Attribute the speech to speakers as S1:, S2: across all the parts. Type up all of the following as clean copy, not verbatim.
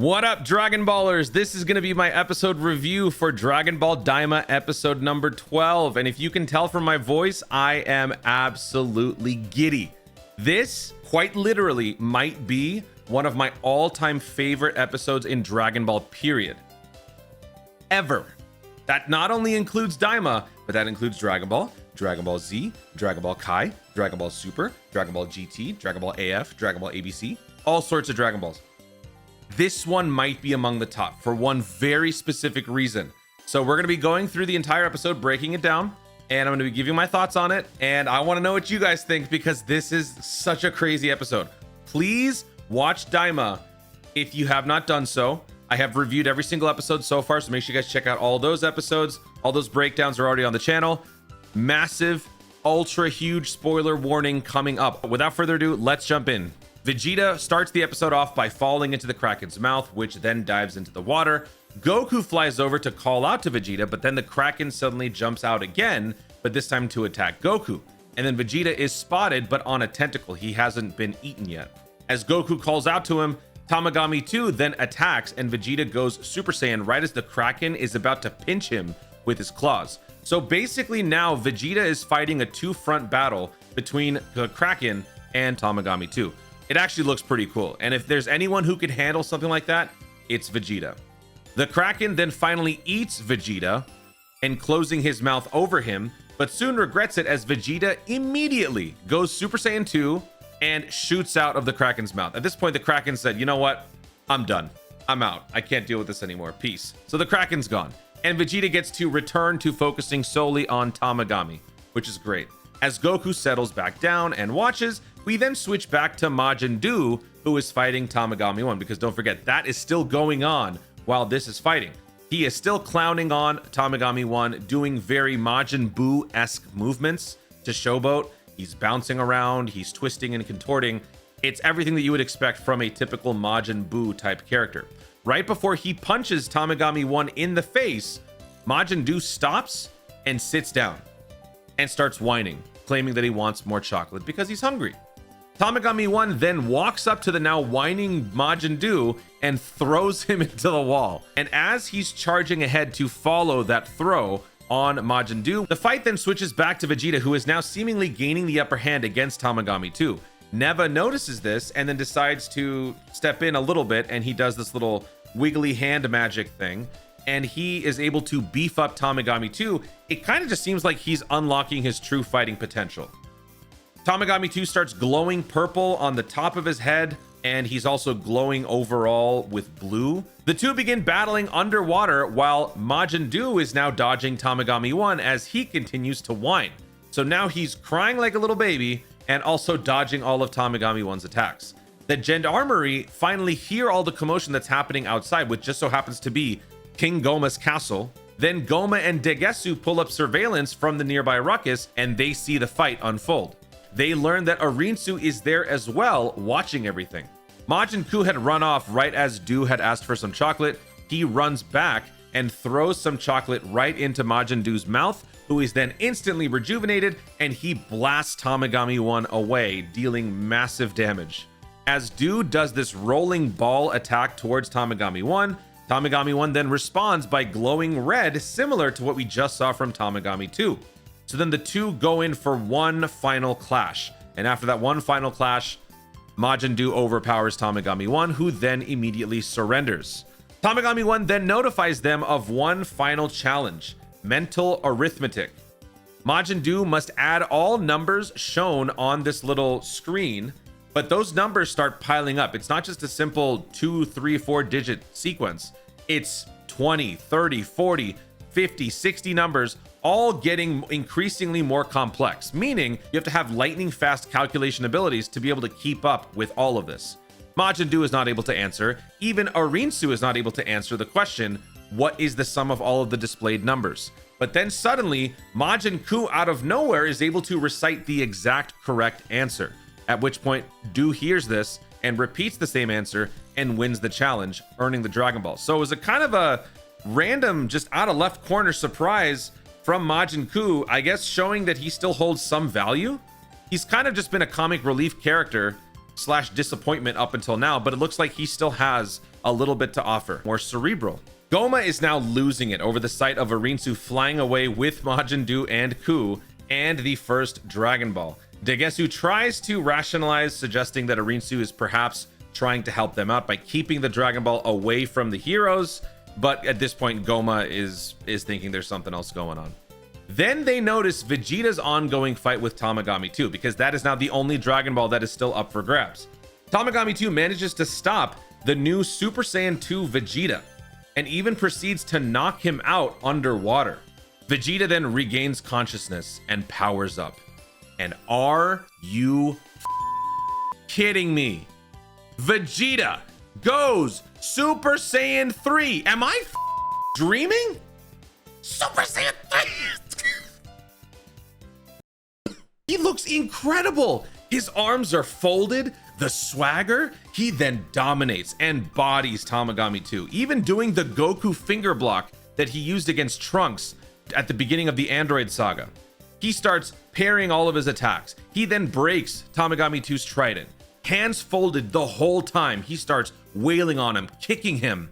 S1: What up, Dragon Ballers? This is going to be my episode review for Dragon Ball Daima episode number 12. And if you can tell from my voice, I am absolutely giddy. This, quite literally, might be one of my all-time favorite episodes in Dragon Ball, period. Ever. That not only includes Daima, but that includes Dragon Ball, Dragon Ball Z, Dragon Ball Kai, Dragon Ball Super, Dragon Ball GT, Dragon Ball AF, Dragon Ball ABC, all sorts of Dragon Balls. This one might be among the top for one very specific reason. So we're going to be going through the entire episode, breaking it down, and I'm going to be giving my thoughts on it. And I want to know what you guys think because this is such a crazy episode. Please watch Daima if you have not done so. I have reviewed every single episode so far, so make sure you guys check out all those episodes. All those breakdowns are already on the channel. Massive, ultra huge spoiler warning coming up. Without further ado, let's jump in. Vegeta starts the episode off by falling into the Kraken's mouth, which then dives into the water. Goku flies over to call out to Vegeta, but then the Kraken suddenly jumps out again, but this time to attack Goku. And then Vegeta is spotted, but on a tentacle. He hasn't been eaten yet. As Goku calls out to him, Tamagami 2 then attacks, and Vegeta goes Super Saiyan right as the Kraken is about to pinch him with his claws. So basically now Vegeta is fighting a two-front battle between the Kraken and Tamagami 2. It actually looks pretty cool, and if there's anyone who could handle something like that, it's Vegeta. The Kraken then finally eats Vegeta, enclosing his mouth over him, but soon regrets it as Vegeta immediately goes Super Saiyan 2 and shoots out of the Kraken's mouth. At this point, the Kraken said, you know what? I'm done. I'm out. I can't deal with this anymore. Peace. So the Kraken's gone, and Vegeta gets to return to focusing solely on Tamagami, which is great. As Goku settles back down and watches, we then switch back to Majin Buu, who is fighting Tamagami 1, because don't forget, that is still going on while this is fighting. He is still clowning on Tamagami 1, doing very Majin Buu-esque movements to showboat. He's bouncing around, he's twisting and contorting. It's everything that you would expect from a typical Majin Buu type character. Right before he punches Tamagami 1 in the face, Majin Buu stops and sits down and starts whining, claiming that he wants more chocolate because he's hungry. Tamagami 1 then walks up to the now whining Majin Buu and throws him into the wall. And as he's charging ahead to follow that throw on Majin Buu, the fight then switches back to Vegeta, who is now seemingly gaining the upper hand against Tamagami 2. Neva notices this and then decides to step in a little bit, and he does this little wiggly hand magic thing, and he is able to beef up Tamagami 2. It kind of just seems like he's unlocking his true fighting potential. Tamagami 2 starts glowing purple on the top of his head, and he's also glowing overall with blue. The two begin battling underwater while Majin Buu is now dodging Tamagami 1 as he continues to whine. So now he's crying like a little baby and also dodging all of Tamagami 1's attacks. The Gendarmerie finally hear all the commotion that's happening outside, which just so happens to be King Goma's castle. Then Goma and Degesu pull up surveillance from the nearby ruckus, and they see the fight unfold. They learn that Arinsu is there as well, watching everything. Majin Buu had run off right as Buu had asked for some chocolate. He runs back and throws some chocolate right into Majin Buu's mouth, who is then instantly rejuvenated, and he blasts Tamagami 1 away, dealing massive damage. As Buu does this rolling ball attack towards Tamagami 1, Tamagami 1 then responds by glowing red, similar to what we just saw from Tamagami 2. So then the two go in for one final clash. And after that one final clash, Majin Buu overpowers Tamagami 1, who then immediately surrenders. Tamagami 1 then notifies them of one final challenge: mental arithmetic. Majin Buu must add all numbers shown on this little screen, but those numbers start piling up. It's not just a simple 2, 3, 4 digit sequence. It's 20, 30, 40, 50, 60 numbers, all getting increasingly more complex, meaning you have to have lightning fast calculation abilities to be able to keep up with all of this. Majin Buu is not able to answer. Even Arinsu is not able to answer the question, what is the sum of all of the displayed numbers? But then suddenly, Majin Buu out of nowhere is able to recite the exact correct answer, at which point Buu hears this and repeats the same answer and wins the challenge, earning the Dragon Ball. So it was a kind of a random, just out of left corner surprise from Majin Buu, I guess showing that he still holds some value. He's kind of just been a comic relief character slash disappointment up until now, but it looks like he still has a little bit to offer. More cerebral. Goma is now losing it over the sight of Arinsu flying away with Majin Buu and Ku and the first Dragon Ball. Degesu tries to rationalize, suggesting that Arinsu is perhaps trying to help them out by keeping the Dragon Ball away from the heroes, but at this point Goma is thinking there's something else going on. Then they notice Vegeta's ongoing fight with Tamagami 2, because that is now the only Dragon Ball that is still up for grabs. Tamagami 2 manages to stop the new Super Saiyan 2 Vegeta and even proceeds to knock him out underwater. Vegeta then regains consciousness and powers up. And are you kidding me? Vegeta goes Super Saiyan 3. Am I dreaming? Super Saiyan 3. He looks incredible. His arms are folded. The swagger, he then dominates and bodies Tamagami 2, even doing the Goku finger block that he used against Trunks at the beginning of the Android saga. He starts parrying all of his attacks. He then breaks Tamagami 2's trident. Hands folded the whole time. He starts wailing on him, kicking him.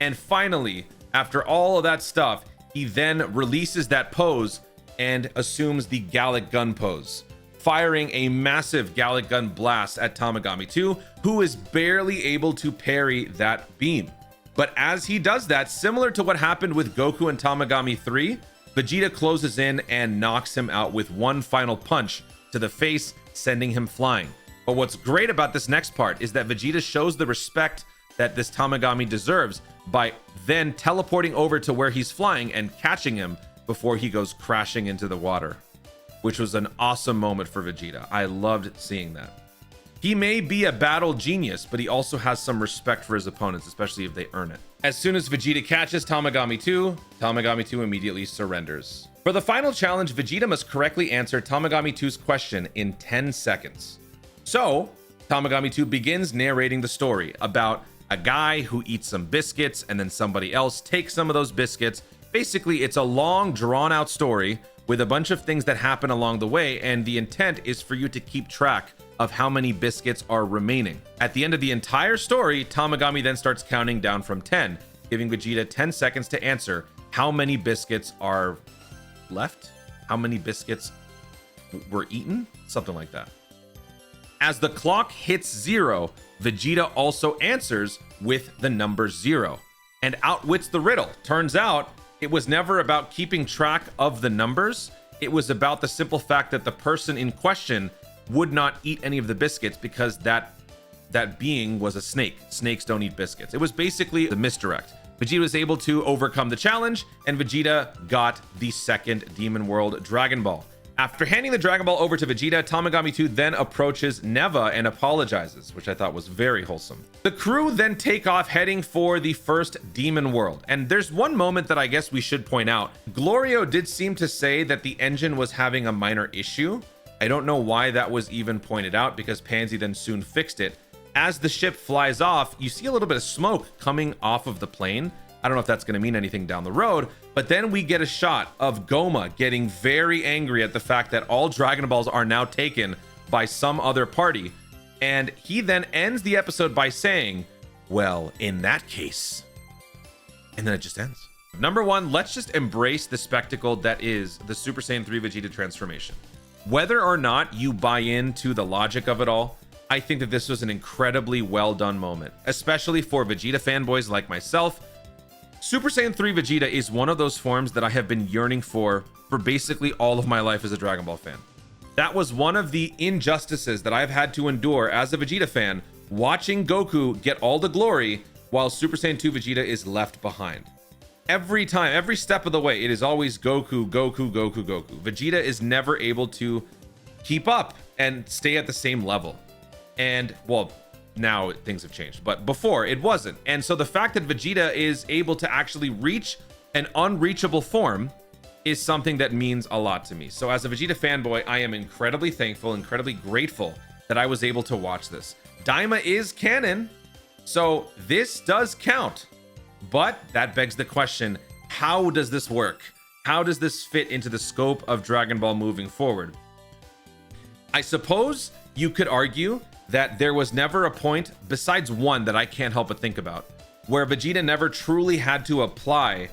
S1: And finally, after all of that stuff, he then releases that pose and assumes the Gallic Gun pose, firing a massive Gallic Gun blast at Tamagami 2, who is barely able to parry that beam. But as he does that, similar to what happened with Goku and Tamagami 3, Vegeta closes in and knocks him out with one final punch to the face, sending him flying. But what's great about this next part is that Vegeta shows the respect that this Tamagami deserves by then teleporting over to where he's flying and catching him before he goes crashing into the water, which was an awesome moment for Vegeta. I loved seeing that. He may be a battle genius, but he also has some respect for his opponents, especially if they earn it. As soon as Vegeta catches Tamagami 2, Tamagami 2 immediately surrenders. For the final challenge, Vegeta must correctly answer Tamagami 2's question in 10 seconds. So, Tamagami 2 begins narrating the story about a guy who eats some biscuits and then somebody else takes some of those biscuits. Basically, it's a long, drawn-out story with a bunch of things that happen along the way, and the intent is for you to keep track of how many biscuits are remaining. At the end of the entire story, Tamagami then starts counting down from 10, giving Vegeta 10 seconds to answer how many biscuits are left, how many biscuits were eaten, something like that. As the clock hits 0, Vegeta also answers with the number 0 and outwits the riddle. Turns out it was never about keeping track of the numbers. It was about the simple fact that the person in question would not eat any of the biscuits because that being was a snake. Snakes don't eat biscuits. It was basically the misdirect. Vegeta was able to overcome the challenge, and Vegeta got the second Demon World Dragon Ball. After handing the Dragon Ball over to Vegeta, Tamagami 2 then approaches Neva and apologizes, which I thought was very wholesome. The crew then take off heading for the first Demon World. And there's one moment that I guess we should point out. Glorio did seem to say that the engine was having a minor issue. I don't know why that was even pointed out, because Pansy then soon fixed it. As the ship flies off, you see a little bit of smoke coming off of the plane. I don't know if that's going to mean anything down the road, but then we get a shot of Goma getting very angry at the fact that all Dragon Balls are now taken by some other party. And he then ends the episode by saying, well, in that case, and then it just ends. Number one, let's just embrace the spectacle that is the Super Saiyan 3 Vegeta transformation. Whether or not you buy into the logic of it all, I think that this was an incredibly well done moment, especially for Vegeta fanboys like myself. Super Saiyan 3 Vegeta is one of those forms that I have been yearning for basically all of my life as a Dragon Ball fan. That was one of the injustices that I've had to endure as a Vegeta fan, watching Goku get all the glory while Super Saiyan 2 Vegeta is left behind. Every time, every step of the way, it is always Goku, Goku, Goku, Goku. Vegeta is never able to keep up and stay at the same level. And, well, now things have changed, but before it wasn't. And so the fact that Vegeta is able to actually reach an unreachable form is something that means a lot to me. So as a Vegeta fanboy, I am incredibly thankful, incredibly grateful that I was able to watch this. Daima is canon, so this does count. But that begs the question, how does this work? How does this fit into the scope of Dragon Ball moving forward? I suppose you could argue that there was never a point, besides one that I can't help but think about, where Vegeta never truly had to apply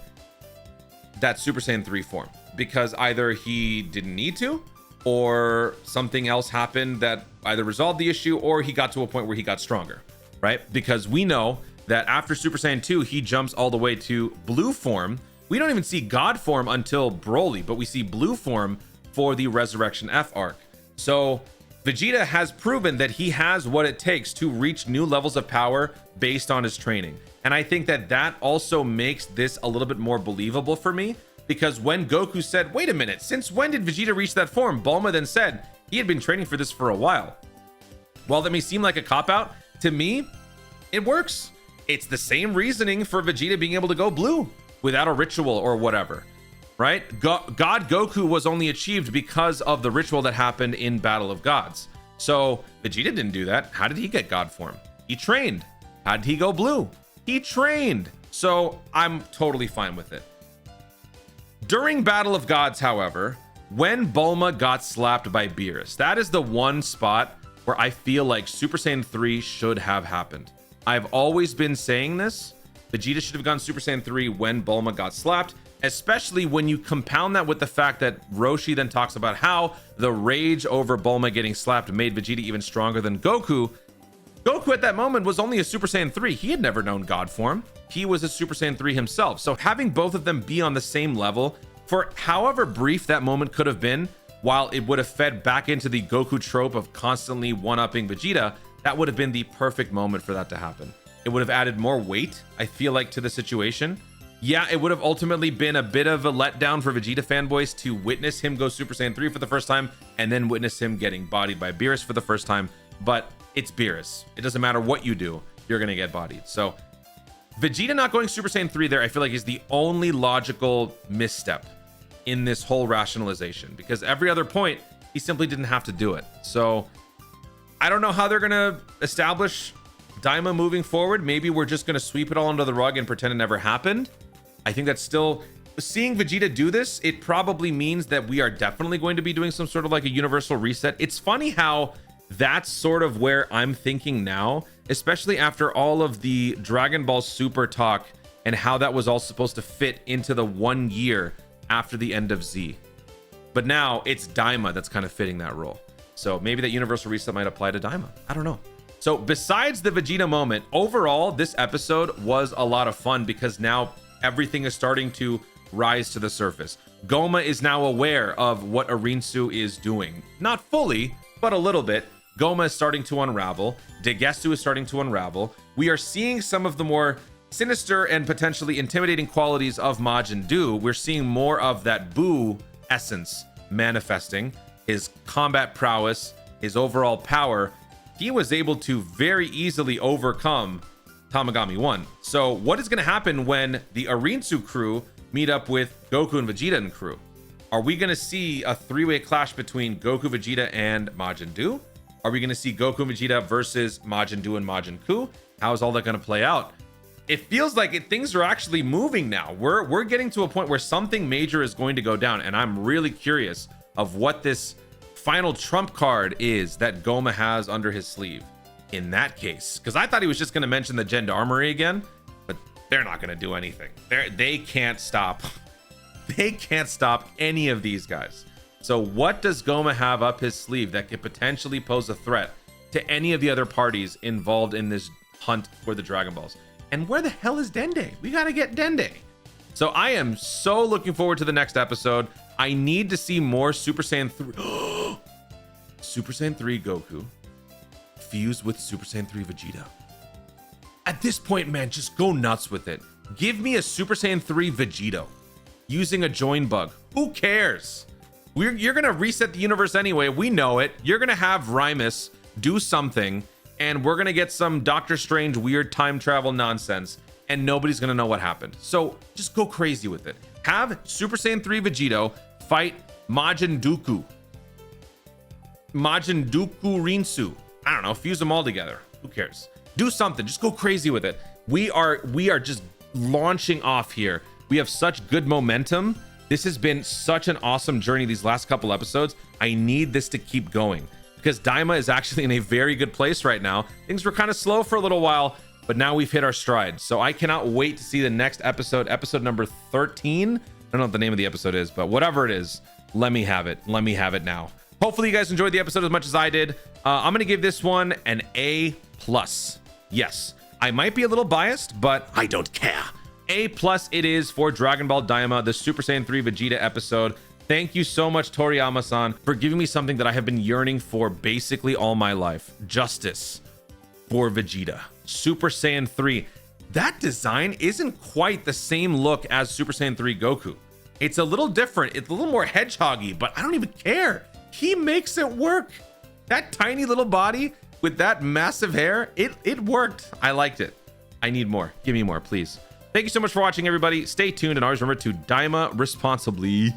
S1: that Super Saiyan 3 form, because either he didn't need to, or something else happened that either resolved the issue, or he got to a point where he got stronger, right? Because we know that after Super Saiyan 2, he jumps all the way to blue form. We don't even see God form until Broly, but we see blue form for the Resurrection F arc. So Vegeta has proven that he has what it takes to reach new levels of power based on his training. And I think that that also makes this a little bit more believable for me, because when Goku said, wait a minute, since when did Vegeta reach that form? Bulma then said he had been training for this for a while. While that may seem like a cop-out, to me, it works. It's the same reasoning for Vegeta being able to go blue without a ritual or whatever, right? God Goku was only achieved because of the ritual that happened in Battle of Gods. So Vegeta didn't do that. How did he get God form? He trained. How did he go blue? He trained. So I'm totally fine with it. During Battle of Gods, however, when Bulma got slapped by Beerus, that is the one spot where I feel like Super Saiyan 3 should have happened. I've always been saying this. Vegeta should have gone Super Saiyan 3 when Bulma got slapped, especially when you compound that with the fact that Roshi then talks about how the rage over Bulma getting slapped made Vegeta even stronger than Goku. Goku at that moment was only a Super Saiyan 3. He had never known God form. He was a Super Saiyan 3 himself. So having both of them be on the same level for however brief that moment could have been, while it would have fed back into the Goku trope of constantly one-upping Vegeta, that would have been the perfect moment for that to happen. It would have added more weight, I feel like, to the situation. Yeah, it would have ultimately been a bit of a letdown for Vegeta fanboys to witness him go Super Saiyan 3 for the first time and then witness him getting bodied by Beerus for the first time. But it's Beerus. It doesn't matter what you do, you're going to get bodied. So Vegeta not going Super Saiyan 3 there, I feel like, is the only logical misstep in this whole rationalization, because every other point, he simply didn't have to do it. So I don't know how they're going to establish Daima moving forward. Maybe we're just going to sweep it all under the rug and pretend it never happened. I think that's still, seeing Vegeta do this, it probably means that we are definitely going to be doing some sort of like a universal reset. It's funny how that's sort of where I'm thinking now, especially after all of the Dragon Ball Super talk and how that was all supposed to fit into the 1 year after the end of Z. But now it's Daima that's kind of fitting that role. So maybe that universal reset might apply to Daima. I don't know. So besides the Vegeta moment, overall, this episode was a lot of fun because now everything is starting to rise to the surface. Goma is now aware of what Arinsu is doing. Not fully, but a little bit. Goma is starting to unravel. Degesu is starting to unravel. We are seeing some of the more sinister and potentially intimidating qualities of Majin Buu. We're seeing more of that Buu essence manifesting. His combat prowess, his overall power. He was able to very easily overcome Tamagami 1. So what is going to happen when the Arinsu crew meet up with Goku and Vegeta and crew? Are we going to see a three-way clash between Goku, Vegeta, and Majin Buu? Are we going to see Goku and Vegeta versus Majin Buu and Majin Buu? How is all that going to play out? It feels like things are actually moving now. We're getting to a point where something major is going to go down, and I'm really curious of what this final trump card is that Goma has under his sleeve in that case, because I thought he was just going to mention the Gendarmerie again, but they're not going to do anything. They can't stop they can't stop any of these guys. So what does Goma have up his sleeve that could potentially pose a threat to any of the other parties involved in this hunt for the Dragon Balls? And where the hell is Dende? We got to get Dende. So I am so looking forward to the next episode. I need to see more Super Saiyan 3 Super Saiyan 3 Goku fused with Super Saiyan 3 Vegeta. At this point, man, just go nuts with it. Give me a Super Saiyan 3 Vegito using a join bug. Who cares? You're gonna reset the universe anyway. We know it. You're gonna have Rymus do something, and we're gonna get some Doctor Strange weird time travel nonsense, and nobody's gonna know what happened. So just go crazy with it. Have Super Saiyan 3 Vegito fight Majin Dooku Rinsu. I don't know, fuse them all together. Who cares? Do something. Just go crazy with it. We are just launching off here. We have such good momentum. This has been such an awesome journey these last couple episodes. I need this to keep going. because Daima is actually in a very good place right now. Things were kind of slow for a little while, but now we've hit our stride. So I cannot wait to see the next episode, episode number 13. I don't know what the name of the episode is, but whatever it is, let me have it. Let me have it now. Hopefully you guys enjoyed the episode as much as I did. I'm going to give this one an A+. Yes, I might be a little biased, but I don't care. A+ it is for Dragon Ball Daima, the Super Saiyan 3 Vegeta episode. Thank you so much, Toriyama-san, for giving me something that I have been yearning for basically all my life. Justice for Vegeta. Super Saiyan 3. That design isn't quite the same look as Super Saiyan 3 Goku. It's a little different. It's a little more hedgehoggy, but I don't even care. He makes it work. That tiny little body with that massive hair, it worked. I liked it. I need more. Give me more, please. Thank you so much for watching, everybody. Stay tuned and always remember to Daima responsibly.